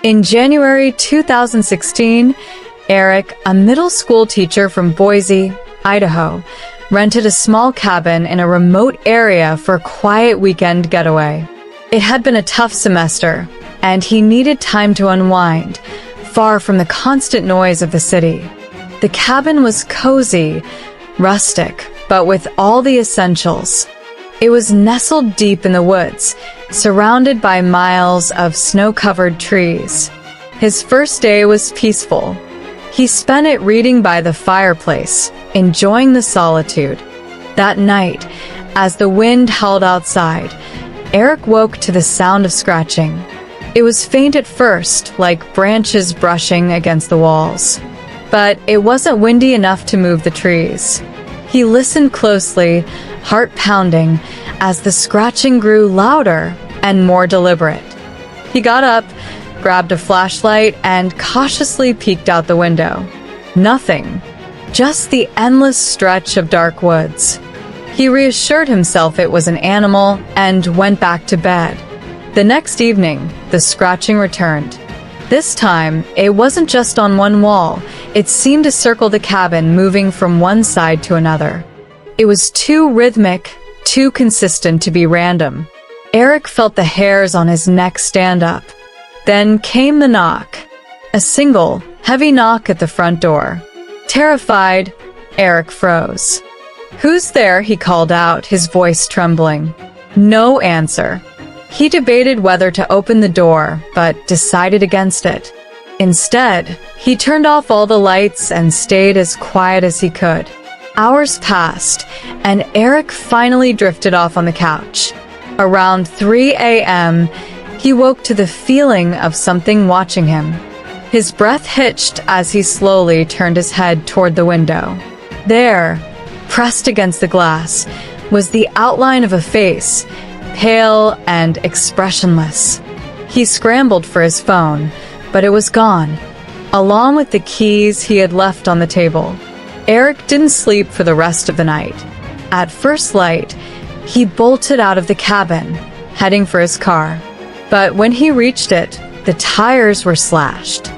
In January 2016, Eric, a middle school teacher from Boise, Idaho, rented a small cabin in a remote area for a quiet weekend getaway. It had been a tough semester, and he needed time to unwind, far from the constant noise of the city. The cabin was cozy, rustic, but with all the essentials. It was nestled deep in the woods, surrounded by miles of snow-covered trees. His first day was peaceful. He spent it reading by the fireplace, enjoying the solitude. That night, as the wind howled outside, Eric woke to the sound of scratching. It was faint at first, like branches brushing against the walls. But it wasn't windy enough to move the trees. He listened closely, heart pounding, as the scratching grew louder and more deliberate. He got up, grabbed a flashlight, and cautiously peeked out the window. Nothing. Just the endless stretch of dark woods. He reassured himself it was an animal and went back to bed. The next evening, the scratching returned. This time, it wasn't just on one wall. It seemed to circle the cabin, moving from one side to another. It was too rhythmic, too consistent to be random. Eric felt the hairs on his neck stand up. Then came the knock. A single, heavy knock at the front door. Terrified, Eric froze. "Who's there?" he called out, his voice trembling. No answer. He debated whether to open the door, but decided against it. Instead, he turned off all the lights and stayed as quiet as he could. Hours passed, and Eric finally drifted off on the couch. Around 3 a.m., he woke to the feeling of something watching him. His breath hitched as he slowly turned his head toward the window. There, pressed against the glass, was the outline of a face, pale and expressionless. He scrambled for his phone, but it was gone, along with the keys he had left on the table. Eric didn't sleep for the rest of the night. At first light, he bolted out of the cabin, heading for his car. But when he reached it, the tires were slashed.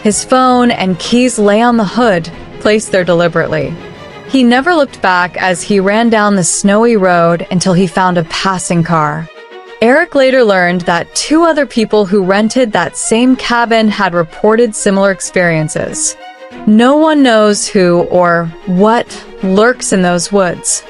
His phone and keys lay on the hood, placed there deliberately. He never looked back as he ran down the snowy road until he found a passing car. Eric later learned that 2 other people who rented that same cabin had reported similar experiences. No one knows who or what lurks in those woods.